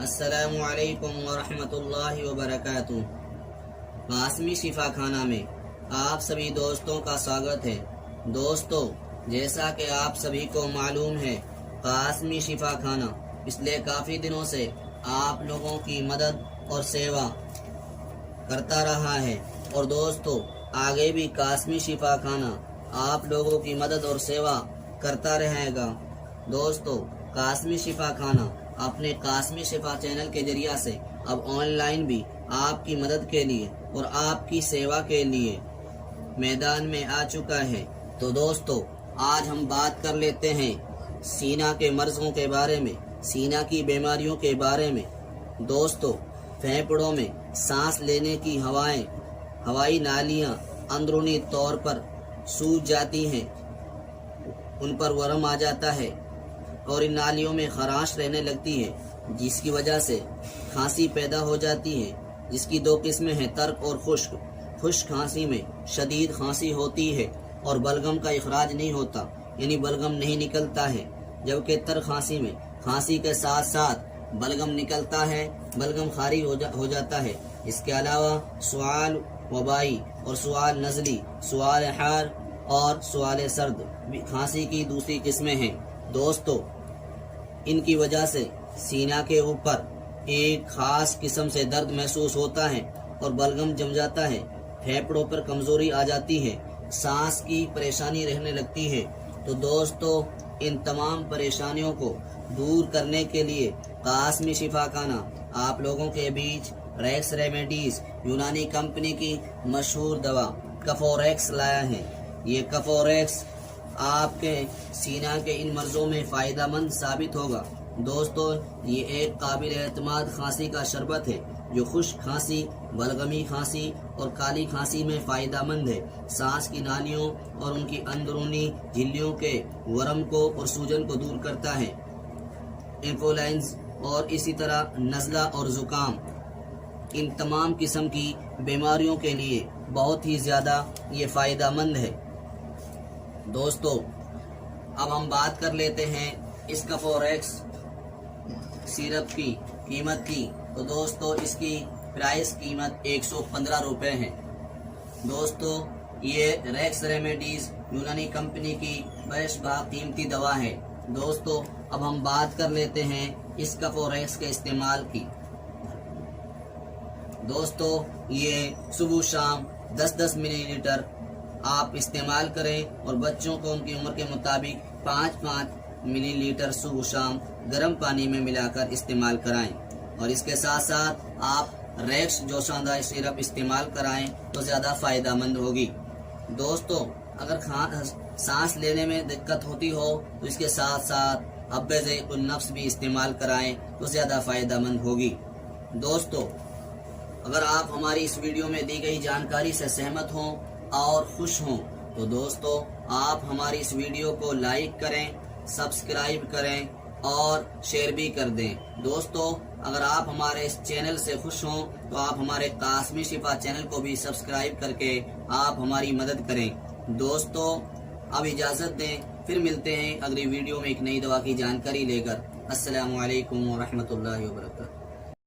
السلام علیکم ورحمۃ اللہ وبرکاتہ۔ قاسمی شفا خانہ میں آپ سبھی دوستوں کا سواگت ہے۔ دوستو، جیسا کہ آپ سبھی کو معلوم ہے، قاسمی شفا خانہ پچھلے کافی دنوں سے آپ لوگوں کی مدد اور سیوا کرتا رہا ہے، اور دوستو آگے بھی قاسمی شفا خانہ آپ لوگوں کی مدد اور سیوا کرتا رہے گا۔ دوستو، قاسمی شفا خانہ اپنے قاسمی شفا چینل کے ذریعہ سے اب آن لائن بھی آپ کی مدد کے لیے اور آپ کی سیوا کے لیے میدان میں آ چکا ہے۔ تو دوستو، آج ہم بات کر لیتے ہیں سینہ کے مرضوں کے بارے میں، سینہ کی بیماریوں کے بارے میں۔ دوستو، پھیپھڑوں میں سانس لینے کی ہوائی نالیاں اندرونی طور پر سوج جاتی ہیں، ان پر ورم آ جاتا ہے اور ان نالیوں میں خراش رہنے لگتی ہے، جس کی وجہ سے کھانسی پیدا ہو جاتی ہے، جس کی دو قسمیں ہیں، ترک اور خشک۔ خشک کھانسی میں شدید کھانسی ہوتی ہے اور بلغم کا اخراج نہیں ہوتا، یعنی بلغم نہیں نکلتا ہے، جبکہ ترک کھانسی میں کھانسی کے ساتھ ساتھ بلغم نکلتا ہے، بلغم خارج ہو جاتا ہے۔ اس کے علاوہ سوال وبائی اور سوال نزلی، سوال حار اور سوال سرد کھانسی کی دوسری قسمیں ہیں۔ دوستو، ان کی وجہ سے سینہ کے اوپر ایک خاص قسم سے درد محسوس ہوتا ہے اور بلغم جم جاتا ہے، پھیپھڑوں پر کمزوری آ جاتی ہے، سانس کی پریشانی رہنے لگتی ہے۔ تو دوستو، ان تمام پریشانیوں کو دور کرنے کے لیے قاسمی شفا خانہ آپ لوگوں کے بیچ ریکس ریمیڈیز یونانی کمپنی کی مشہور دوا کفوریکس لایا ہے۔ یہ کفوریکس آپ کے سینہ کے ان مرضوں میں فائدہ مند ثابت ہوگا۔ دوستو، یہ ایک قابل اعتماد کھانسی کا شربت ہے جو خشک کھانسی، بلغمی کھانسی اور کالی کھانسی میں فائدہ مند ہے۔ سانس کی نالیوں اور ان کی اندرونی جھلیوں کے ورم کو اور سوجن کو دور کرتا ہے۔ انفلوئنزا اور اسی طرح نزلہ اور زکام، ان تمام قسم کی بیماریوں کے لیے بہت ہی زیادہ یہ فائدہ مند ہے۔ دوستو، اب ہم بات کر لیتے ہیں اس کفوریکس سیرپ کی قیمت کی۔ تو دوستو، اس کی پرائس قیمت 115 روپے ہے۔ دوستو، یہ ریکس ریمیڈیز یونانی کمپنی کی بیش بہا قیمتی دوا ہے۔ دوستو، اب ہم بات کر لیتے ہیں اس کفوریکس کے استعمال کی۔ دوستو، یہ صبح شام 10-10 ملی لیٹر آپ استعمال کریں، اور بچوں کو ان کی عمر کے مطابق 5-5 ملی لیٹر صبح شام گرم پانی میں ملا کر استعمال کرائیں، اور اس کے ساتھ ساتھ آپ ریکس جوشاندہ سیرپ استعمال کرائیں تو زیادہ فائدہ مند ہوگی۔ دوستو، اگر سانس لینے میں دقت ہوتی ہو تو اس کے ساتھ ساتھ حب ذیق النفس بھی استعمال کرائیں تو زیادہ فائدہ مند ہوگی۔ دوستو، اگر آپ ہماری اس ویڈیو میں دی گئی جانکاری سے سہمت ہوں اور خوش ہوں تو دوستو، آپ ہماری اس ویڈیو کو لائک کریں، سبسکرائب کریں اور شیئر بھی کر دیں۔ دوستو، اگر آپ ہمارے اس چینل سے خوش ہوں تو آپ ہمارے قاسمی شفا چینل کو بھی سبسکرائب کر کے آپ ہماری مدد کریں۔ دوستو، اب اجازت دیں، پھر ملتے ہیں اگلی ویڈیو میں ایک نئی دوا کی جانکاری لے کر۔ السلام علیکم ورحمۃ اللہ وبرکاتہ۔